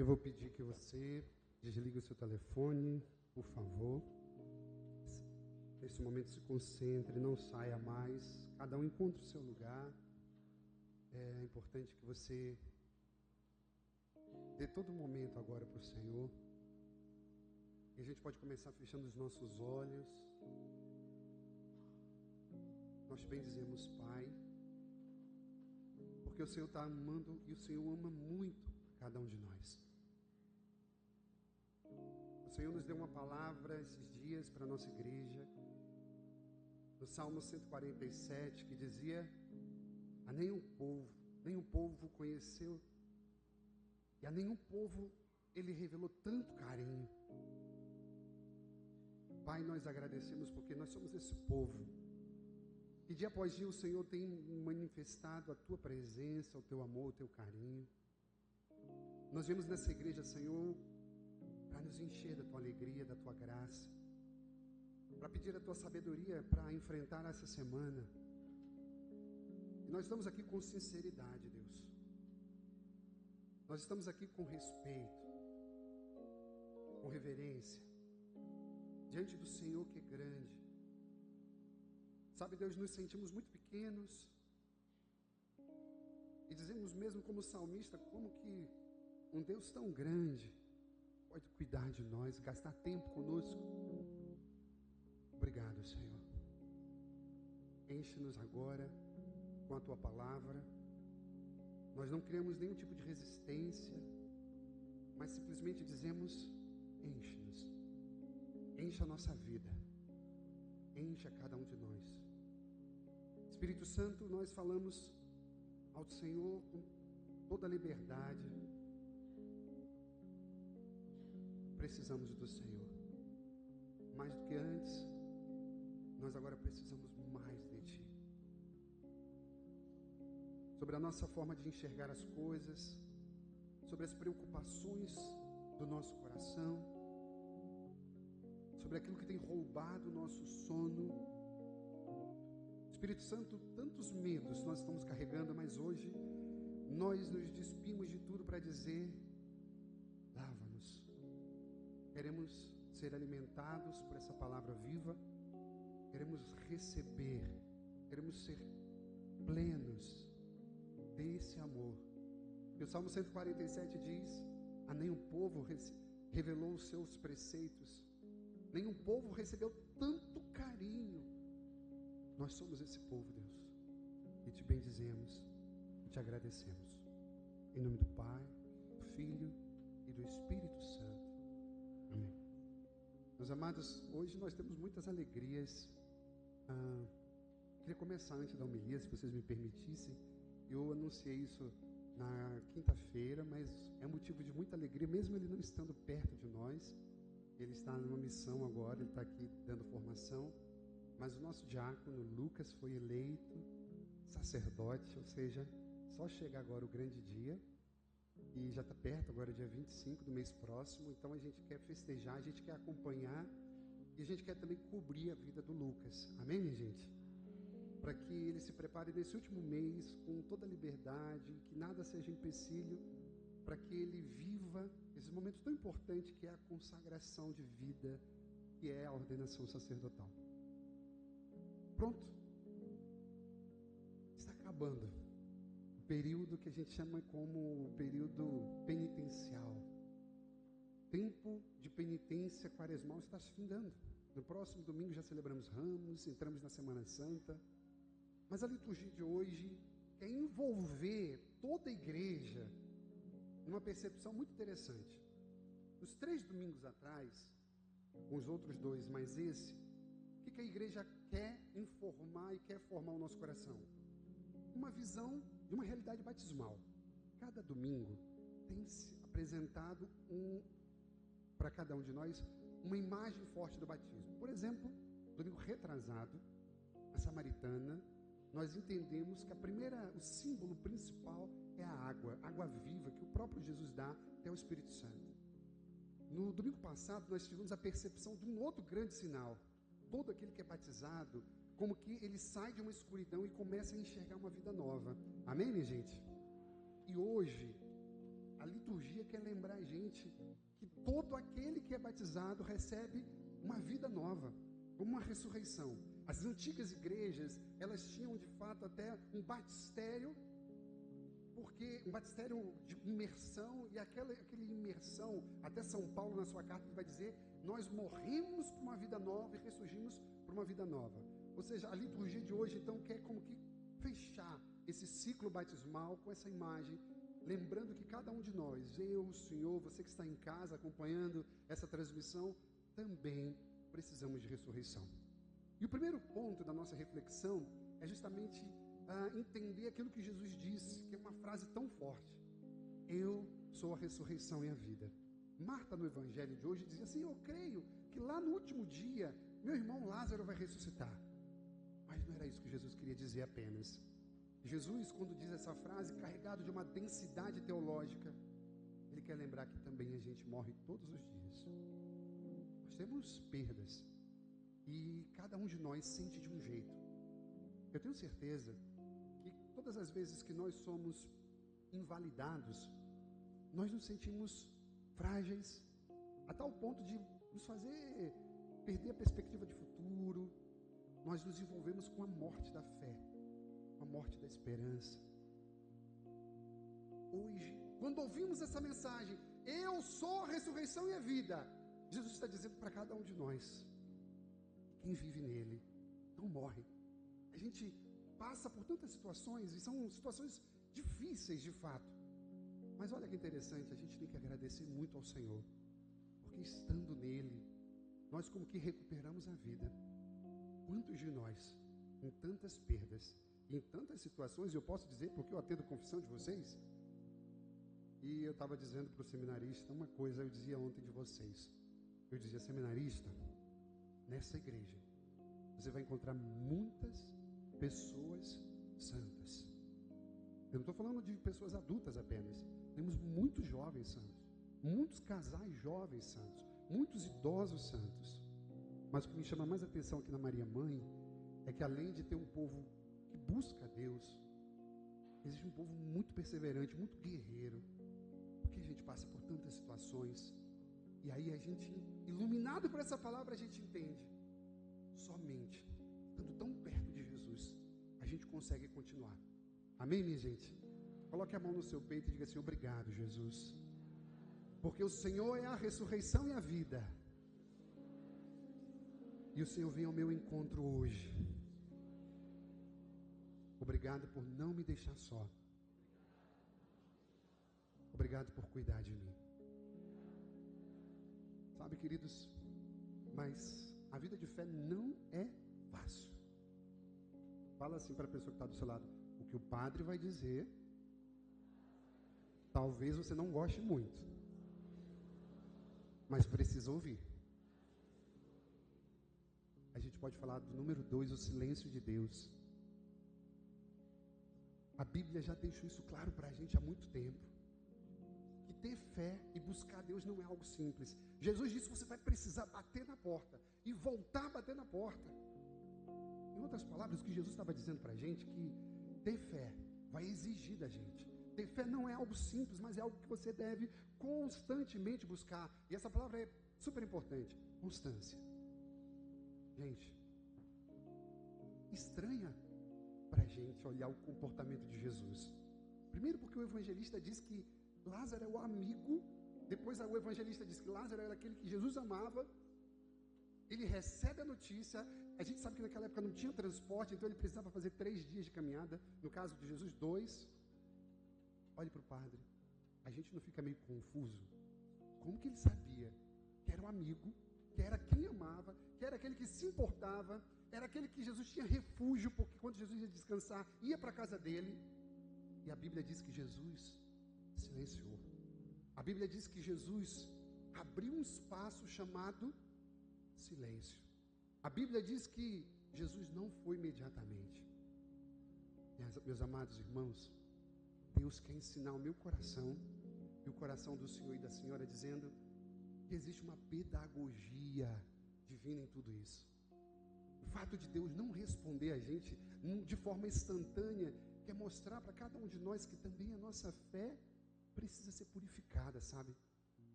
Eu vou pedir que você desligue o seu telefone, por favor. Nesse momento se concentre, não saia mais. Cada um encontre o seu lugar. É importante que você dê todo momento agora para o Senhor. E a gente pode começar fechando os nossos olhos. Nós bendizemos, Pai, porque o Senhor está amando e o Senhor ama muito cada um de nós. O Senhor nos deu uma palavra esses dias para a nossa igreja, no Salmo 147, que dizia: a nenhum povo conheceu, e a nenhum povo Ele revelou tanto carinho. Pai, nós agradecemos porque nós somos esse povo, e dia após dia o Senhor tem manifestado a Tua presença, o Teu amor, o Teu carinho. Nós viemos nessa igreja, Senhor, para nos encher da Tua alegria, da Tua graça, para pedir a Tua sabedoria para enfrentar essa semana. E nós estamos aqui com sinceridade, Deus. Nós estamos aqui com respeito, com reverência, diante do Senhor que é grande. Sabe, Deus, nos sentimos muito pequenos e dizemos mesmo como salmista, como que um Deus tão grande pode cuidar de nós, gastar tempo conosco. Obrigado, Senhor. Enche-nos agora com a Tua palavra. Nós não criamos nenhum tipo de resistência, mas simplesmente dizemos: enche-nos. Enche a nossa vida. Enche a cada um de nós. Espírito Santo, nós falamos ao Senhor com toda a liberdade. Precisamos do Senhor. Mais do que antes, nós agora precisamos mais de Ti. Sobre a nossa forma de enxergar as coisas, sobre as preocupações do nosso coração, sobre aquilo que tem roubado o nosso sono. Espírito Santo, tantos medos nós estamos carregando, mas hoje nós nos despimos de tudo para dizer: lava-nos. Queremos ser alimentados por essa palavra viva, queremos receber, queremos ser plenos desse amor. E o Salmo 147 diz: a nenhum povo revelou os seus preceitos, nenhum povo recebeu tanto carinho. Nós somos esse povo, Deus, e Te bendizemos e Te agradecemos. Em nome do Pai, do Filho e do Espírito Santo. Amém. Meus amados, hoje nós temos muitas alegrias. Queria começar antes da homilia, se vocês me permitissem. Eu anunciei isso na quinta-feira, mas é motivo de muita alegria, mesmo ele não estando perto de nós. Ele está numa missão agora, ele está aqui dando formação. Mas o nosso diácono Lucas foi eleito sacerdote, ou seja, só chega agora o grande dia. E já está perto, agora dia 25 do mês próximo. Então a gente quer festejar, a gente quer acompanhar e a gente quer também cobrir a vida do Lucas. Amém, minha gente? Para que ele se prepare nesse último mês com toda a liberdade, que nada seja empecilho, para que ele viva esse momento tão importante que é a consagração de vida, que é a ordenação sacerdotal. Pronto. Está acabando o período que a gente chama como o período penitencial. Tempo de penitência quaresmal está se findando. No próximo domingo já celebramos Ramos, entramos na Semana Santa. Mas a liturgia de hoje quer envolver toda a igreja numa percepção muito interessante. Os 3 domingos atrás, com os outros 2, mas esse, o que a igreja quer informar e quer formar o nosso coração? Uma visão de uma realidade batismal. Cada domingo tem se apresentado para cada um de nós uma imagem forte do batismo. Por exemplo, domingo retrasado, a Samaritana, nós entendemos que o símbolo principal é a água viva que o próprio Jesus dá, que é o Espírito Santo. No domingo passado, nós tivemos a percepção de um outro grande sinal. Todo aquele que é batizado, como que ele sai de uma escuridão e começa a enxergar uma vida nova. Amém, minha gente? E hoje, A liturgia quer lembrar a gente que todo aquele que é batizado recebe uma vida nova, uma ressurreição. As antigas igrejas, elas tinham de fato até um batistério, porque um batistério de imersão, e aquela imersão, até São Paulo na sua carta ele vai dizer, nós morremos para uma vida nova e ressurgimos para uma vida nova. Ou seja, a liturgia de hoje então quer como que fechar esse ciclo batismal com essa imagem, lembrando que cada um de nós, eu, o Senhor, você que está em casa acompanhando essa transmissão, também precisamos de ressurreição. E o primeiro ponto da nossa reflexão é justamente entender aquilo que Jesus disse, que é uma frase tão forte: eu sou a ressurreição e a vida. Marta, no evangelho de hoje, dizia assim: eu creio que lá no último dia meu irmão Lázaro vai ressuscitar. Mas não era isso que Jesus queria dizer apenas. Jesus, quando diz essa frase, carregado de uma densidade teológica, ele quer lembrar que também a gente morre todos os dias. Nós temos perdas e cada um de nós sente de um jeito. Eu tenho certeza que todas as vezes que nós somos invalidados, nós nos sentimos frágeis, a tal ponto de nos fazer perder a perspectiva de futuro. Nós nos envolvemos com a morte da fé, com a morte da esperança. Hoje, quando ouvimos essa mensagem, eu sou a ressurreição e a vida, Jesus está dizendo para cada um de nós, quem vive nele não morre. A gente passa por tantas situações, e são situações difíceis de fato, mas olha que interessante, a gente tem que agradecer muito ao Senhor, porque estando nele, nós como que recuperamos a vida. Quantos de nós, em tantas perdas, em tantas situações, eu posso dizer, porque eu atendo confissão de vocês, e eu estava dizendo para o seminarista uma coisa, eu dizia ontem de vocês, eu dizia: seminarista, nessa igreja, você vai encontrar muitas pessoas santas. Eu não estou falando de pessoas adultas apenas, temos muitos jovens santos, muitos casais jovens santos, muitos idosos santos. Mas o que me chama mais atenção aqui na Maria Mãe é que, além de ter um povo que busca a Deus, existe um povo muito perseverante, muito guerreiro, porque a gente passa por tantas situações, e aí a gente, iluminado por essa palavra, a gente entende, somente estando tão perto de Jesus, a gente consegue continuar. Amém, minha gente? Coloque a mão no seu peito e diga assim: obrigado, Jesus, porque o Senhor é a ressurreição e a vida, e o Senhor vem ao meu encontro hoje. Obrigado por não me deixar só. Obrigado por cuidar de mim. Sabe, queridos, mas a vida de fé não é fácil. Fala assim para a pessoa que está do seu lado: o que o padre vai dizer, talvez você não goste muito, mas precisa ouvir. A gente pode falar do número 2, o silêncio de Deus. A Bíblia já deixou isso claro para a gente há muito tempo, que ter fé e buscar Deus não é algo simples. Jesus disse que você vai precisar bater na porta e voltar a bater na porta. Em outras palavras, o que Jesus estava dizendo para a gente, que ter fé vai exigir da gente. Ter fé não é algo simples, mas é algo que você deve constantemente buscar. E essa palavra é super importante: constância. Gente, estranha para a gente olhar o comportamento de Jesus. Primeiro porque o evangelista diz que Lázaro é o amigo. Depois o evangelista diz que Lázaro era aquele que Jesus amava. Ele recebe a notícia. A gente sabe que naquela época não tinha transporte, então ele precisava fazer 3 dias de caminhada. No caso de Jesus, 2. Olhe para o padre. A gente não fica meio confuso? Como que ele sabia que era o amigo, que era quem amava, que era aquele que se importava, era aquele que Jesus tinha refúgio, porque quando Jesus ia descansar, ia para a casa dele? E a Bíblia diz que Jesus silenciou. A Bíblia diz que Jesus abriu um espaço chamado silêncio. A Bíblia diz que Jesus não foi imediatamente. Meus amados irmãos, Deus quer ensinar o meu coração e o coração do Senhor e da Senhora, dizendo que existe uma pedagogia divina em tudo isso. O fato de Deus não responder a gente de forma instantânea quer mostrar para cada um de nós que também a nossa fé precisa ser purificada, sabe?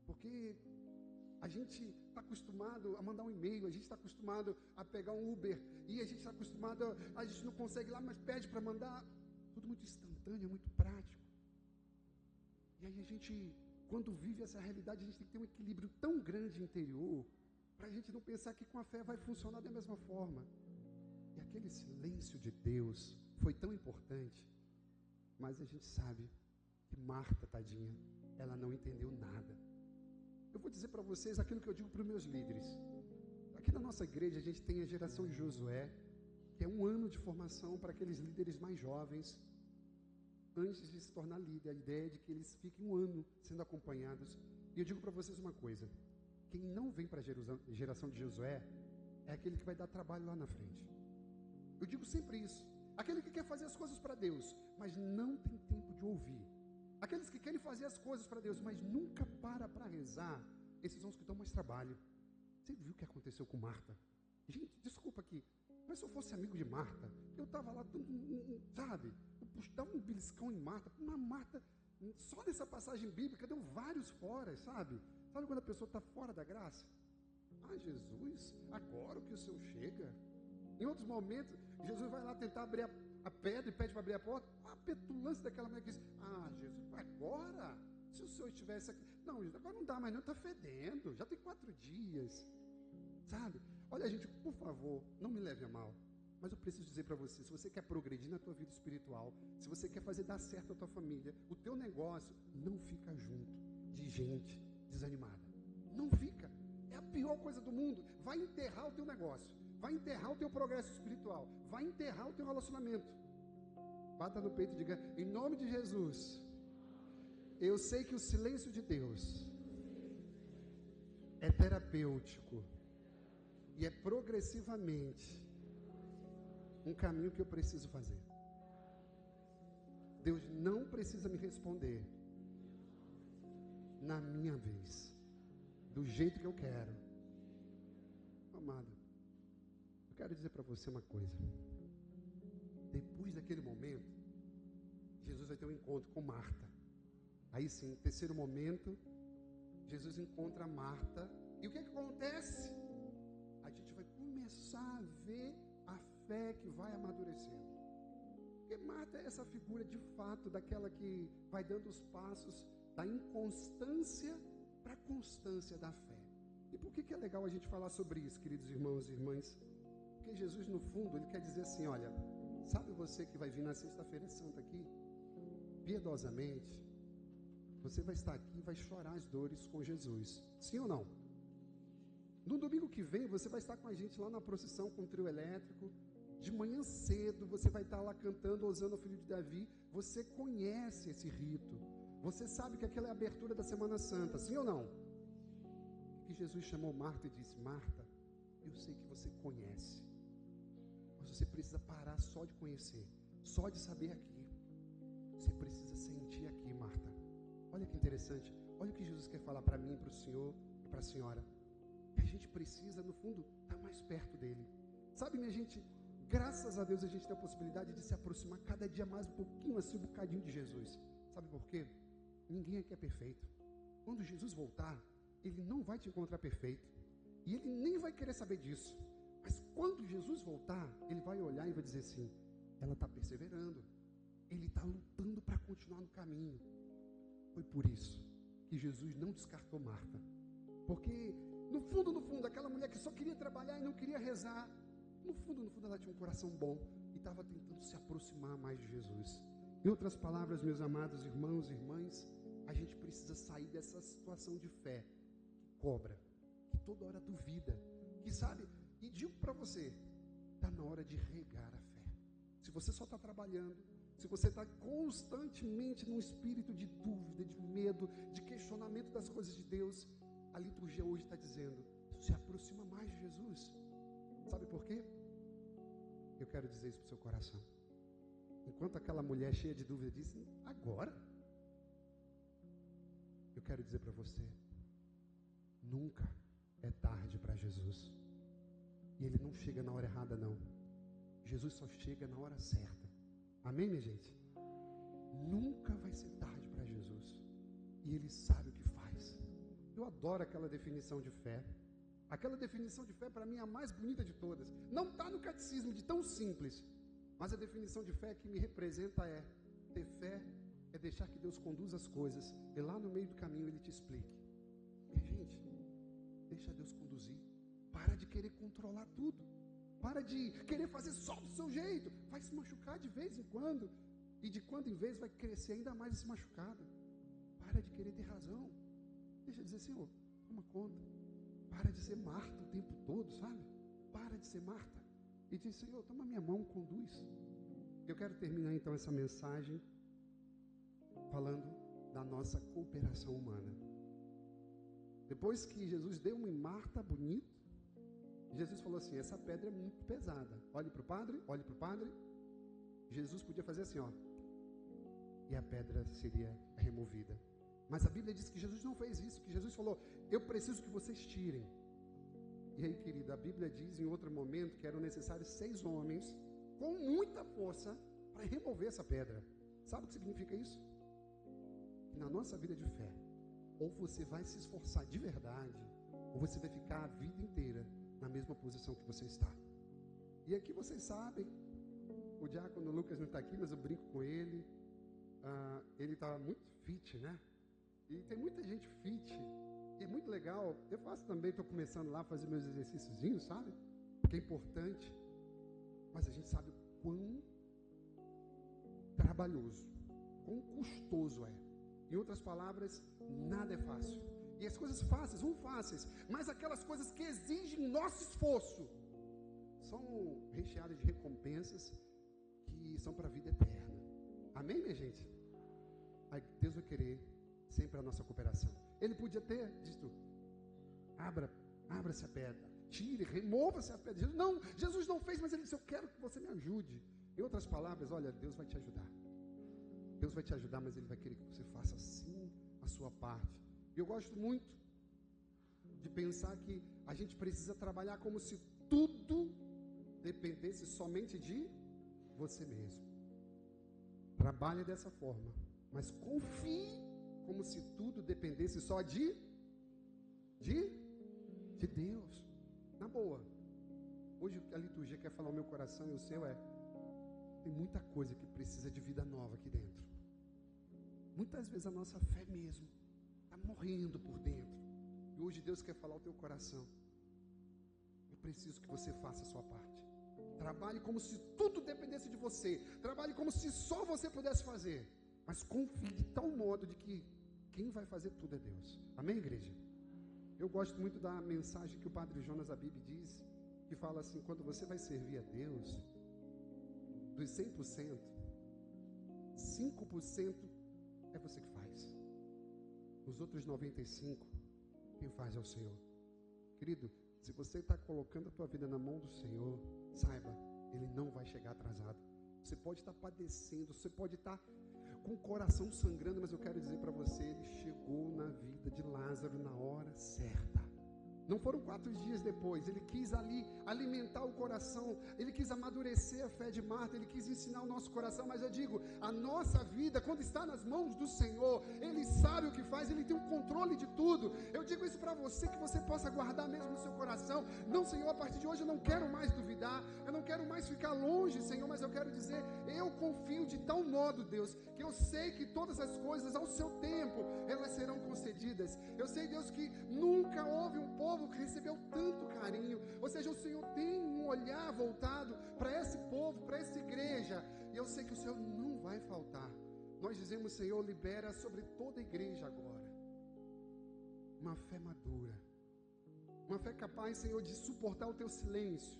Porque a gente está acostumado a mandar um e-mail, a gente está acostumado a pegar um Uber, e a gente está acostumado, a gente não consegue ir lá, mas pede para mandar. Tudo muito instantâneo, muito prático. E aí a gente, quando vive essa realidade, a gente tem que ter um equilíbrio tão grande interior, para a gente não pensar que com a fé vai funcionar da mesma forma. E aquele silêncio de Deus foi tão importante, mas a gente sabe que Marta, tadinha, ela não entendeu nada. Eu vou dizer para vocês aquilo que eu digo para os meus líderes. Aqui na nossa igreja a gente tem a geração de Josué, que é um ano de formação para aqueles líderes mais jovens, antes de se tornar líder. A ideia é de que eles fiquem um ano sendo acompanhados. E eu digo para vocês uma coisa: quem não vem para a geração de Josué é aquele que vai dar trabalho lá na frente. Eu digo sempre isso. Aquele que quer fazer as coisas para Deus, mas não tem tempo de ouvir. Aqueles que querem fazer as coisas para Deus, mas nunca para rezar, esses são os que dão mais trabalho. Você viu o que aconteceu com Marta? Gente, desculpa aqui, mas se eu fosse amigo de Marta, eu estava lá, sabe? Eu dava um beliscão em Marta. Uma Marta, só nessa passagem bíblica, deu vários fora, sabe? Sabe quando a pessoa está fora da graça? Ah, Jesus, agora que o Senhor chega. Em outros momentos, Jesus vai lá tentar abrir a pedra e pede para abrir a porta. A petulância daquela mulher que diz: ah, Jesus, agora? Se o Senhor estivesse aqui. Não, agora não dá mais não, está fedendo. Já tem 4 dias. Sabe? Olha, gente, por favor, não me leve a mal. Mas eu preciso dizer para você, se você quer progredir na tua vida espiritual, se você quer fazer dar certo a tua família, o teu negócio, não fica junto de gente desanimada. Não fica. É a pior coisa do mundo. Vai enterrar o teu negócio. Vai enterrar o teu progresso espiritual. Vai enterrar o teu relacionamento. Bata no peito e diga: em nome de Jesus, eu sei que o silêncio de Deus é terapêutico e é progressivamente um caminho que eu preciso fazer. Deus não precisa me responder na minha vez, do jeito que eu quero. Amado, eu quero dizer para você uma coisa. Depois daquele momento, Jesus vai ter um encontro com Marta. Aí sim, terceiro momento, Jesus encontra Marta. E o que acontece? A gente vai começar a ver a fé que vai amadurecendo. Porque Marta é essa figura de fato, daquela que vai dando os passos da inconstância para a constância da fé. E por que é legal a gente falar sobre isso, queridos irmãos e irmãs? Porque Jesus, no fundo, ele quer dizer assim: olha, sabe você que vai vir na sexta-feira santa aqui, piedosamente, você vai estar aqui e vai chorar as dores com Jesus. Sim ou não? No domingo que vem, você vai estar com a gente lá na procissão com o trio elétrico. De manhã cedo, você vai estar lá cantando Hosana ao Filho de Davi. Você conhece esse rito. Você sabe que aquela é a abertura da Semana Santa. Sim ou não? Que Jesus chamou Marta e disse: Marta, eu sei que você conhece, mas você precisa parar só de conhecer, só de saber aqui. Você precisa sentir aqui, Marta. Olha que interessante. Olha o que Jesus quer falar para mim, para o Senhor e para a senhora. A gente precisa, no fundo, estar mais perto dele. Sabe, minha gente, graças a Deus a gente tem a possibilidade de se aproximar cada dia mais um pouquinho, assim, um bocadinho de Jesus. Sabe por quê? Ninguém aqui é perfeito. Quando Jesus voltar, ele não vai te encontrar perfeito. E ele nem vai querer saber disso. Mas quando Jesus voltar, ele vai olhar e vai dizer assim: ela está perseverando. Ele está lutando para continuar no caminho. Foi por isso que Jesus não descartou Marta. Porque no fundo, aquela mulher que só queria trabalhar e não queria rezar, no fundo, ela tinha um coração bom e estava tentando se aproximar mais de Jesus. Em outras palavras, meus amados irmãos e irmãs, a gente precisa sair dessa situação de fé que cobra, que toda hora duvida, que sabe, e digo para você, está na hora de regar a fé. Se você só está trabalhando, se você está constantemente num espírito de dúvida, de medo, de questionamento das coisas de Deus, a liturgia hoje está dizendo: se aproxima mais de Jesus. Sabe por quê? Eu quero dizer isso para o seu coração. Enquanto aquela mulher cheia de dúvida disse: agora? Eu quero dizer para você: nunca é tarde para Jesus. E Ele não chega na hora errada, não. Jesus só chega na hora certa. Amém, minha gente? Nunca vai ser tarde para Jesus. e Ele sabe o que faz. Eu adoro aquela definição de fé. Aquela definição de fé, para mim, é a mais bonita de todas. Não está no catecismo, de tão simples. Mas a definição de fé que me representa é: ter fé é deixar que Deus conduza as coisas, e lá no meio do caminho Ele te explique. E, gente, deixa Deus conduzir. Para de querer controlar tudo. Para de querer fazer só do seu jeito. Vai se machucar de vez em quando. E de quando em vez vai crescer ainda mais esse machucado. Para de querer ter razão. Deixa eu dizer: Senhor, toma conta. Para de ser Marta o tempo todo, sabe? Para de ser Marta. E diz: Senhor, toma minha mão, conduz. Eu quero terminar então essa mensagem falando da nossa cooperação humana. Depois que Jesus deu uma Marta bonito, Jesus falou assim: essa pedra é muito pesada. Olhe para o padre, olhe para o padre. Jesus podia fazer assim, ó, e a pedra seria removida. Mas a Bíblia diz que Jesus não fez isso, que Jesus falou: eu preciso que vocês tirem. E aí, querido, a Bíblia diz em outro momento que eram necessários 6 homens com muita força para remover essa pedra. Sabe o que significa isso? Na nossa vida de fé, ou você vai se esforçar de verdade, ou você vai ficar a vida inteira na mesma posição que você está. E aqui vocês sabem, o diácono Lucas não está aqui, mas eu brinco com ele. Ele está muito fit, né? E tem muita gente fit, e é muito legal. Eu faço também, estou começando lá a fazer meus exercíciozinhos, sabe? Que é importante. Mas a gente sabe o quão trabalhoso, quão custoso é. Em outras palavras, nada é fácil. E as coisas fáceis são fáceis, mas aquelas coisas que exigem nosso esforço são recheadas de recompensas que são para a vida eterna. Amém, minha gente? Aí Deus vai querer sempre a nossa cooperação. Ele podia ter dito: abra-se a pedra, tire, remova-se a pedra. Jesus não fez, mas ele disse: eu quero que você me ajude. Em outras palavras, olha, Deus vai te ajudar. Deus vai te ajudar, mas Ele vai querer que você faça sim a sua parte. E eu gosto muito de pensar que a gente precisa trabalhar como se tudo dependesse somente de você mesmo. Trabalhe dessa forma, mas confie como se tudo dependesse só de Deus. Na boa. Hoje a liturgia quer falar o meu coração e o seu tem muita coisa que precisa de vida nova aqui dentro. Muitas vezes a nossa fé mesmo está morrendo por dentro. E hoje Deus quer falar ao teu coração: eu preciso que você faça a sua parte. Trabalhe como se tudo dependesse de você. Trabalhe como se só você pudesse fazer. Mas confie de tal modo de que quem vai fazer tudo é Deus. Amém, igreja? Eu gosto muito da mensagem que o Padre Jonas Abib diz, que fala assim: quando você vai servir a Deus, dos 100%, 5% é você que faz. Os outros 95%, quem faz é o Senhor. Querido, se você está colocando a tua vida na mão do Senhor, saiba, Ele não vai chegar atrasado. Você pode estar padecendo, você pode estar com o coração sangrando, mas eu quero dizer para você: Ele chegou na vida de Lázaro na hora certa. Não foram 4 dias depois. Ele quis ali alimentar o coração. Ele quis amadurecer a fé de Marta. Ele quis ensinar o nosso coração. Mas eu digo, a nossa vida, quando está nas mãos do Senhor, Ele sabe o que faz. Ele tem o controle de tudo. Eu digo isso para você, que você possa guardar mesmo no seu coração: não, Senhor, a partir de hoje eu não quero mais duvidar. Eu não quero mais ficar longe, Senhor. Mas eu quero dizer, eu confio de tal modo, Deus, que eu sei que todas as coisas ao seu tempo, elas serão concedidas. Eu sei, Deus, que nunca houve um povo que recebeu tanto carinho. Ou seja, o Senhor tem um olhar voltado para esse povo, para essa igreja, e eu sei que o Senhor não vai faltar. Nós dizemos: Senhor, libera sobre toda a igreja agora uma fé madura, uma fé capaz, Senhor, de suportar o teu silêncio,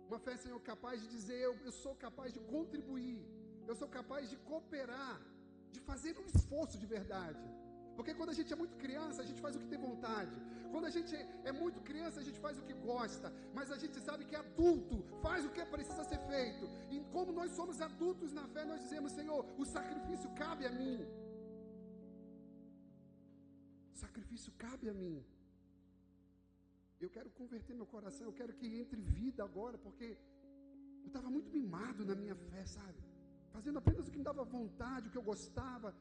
uma fé, Senhor, capaz de dizer: eu sou capaz de contribuir, eu sou capaz de cooperar, de fazer um esforço de verdade. Porque quando a gente é muito criança, a gente faz o que tem vontade. Quando a gente é muito criança, a gente faz o que gosta. Mas a gente sabe que adulto faz o que precisa ser feito. E como nós somos adultos na fé, nós dizemos: Senhor, o sacrifício cabe a mim. O sacrifício cabe a mim. Eu quero converter meu coração. Eu quero que entre vida agora, porque eu estava muito mimado na minha fé, sabe? Fazendo apenas o que me dava vontade, o que eu gostava.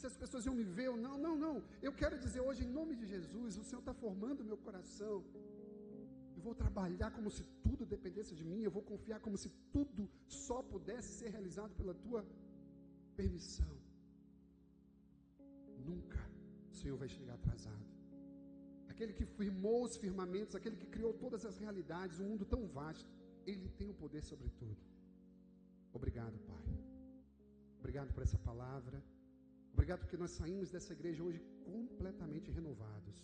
se as pessoas iam me ver ou não. Não. Eu quero dizer hoje, em nome de Jesus, o Senhor está formando o meu coração. Eu vou trabalhar como se tudo dependesse de mim. Eu vou confiar como se tudo só pudesse ser realizado pela tua permissão. Nunca o Senhor vai chegar atrasado. Aquele que firmou os firmamentos, aquele que criou todas as realidades, um mundo tão vasto, Ele tem o poder sobre tudo. Obrigado, Pai. Obrigado por essa palavra. Obrigado porque nós saímos dessa igreja hoje completamente renovados.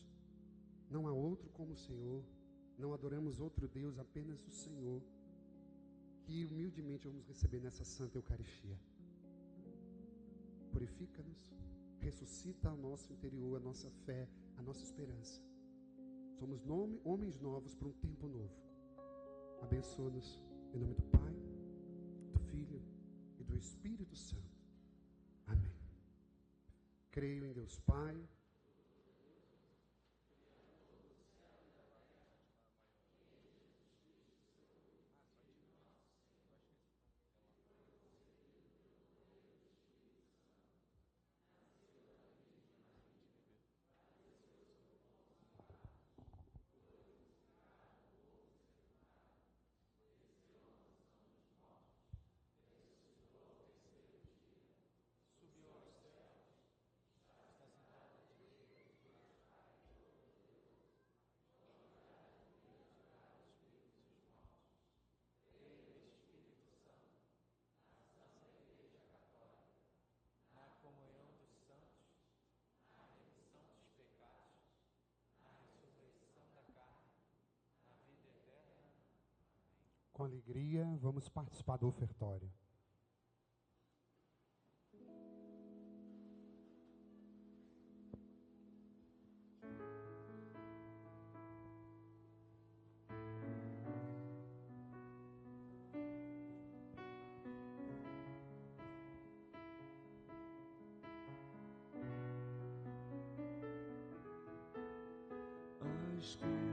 Não há outro como o Senhor. Não adoramos outro Deus, apenas o Senhor. Que humildemente vamos receber nessa Santa Eucaristia. Purifica-nos, ressuscita ao nosso interior a nossa fé, a nossa esperança. Somos homens novos para um tempo novo. Abençoa-nos em nome do Pai, do Filho e do Espírito Santo. Amém. Creio em Deus Pai, com alegria, vamos participar do ofertório. A escuridão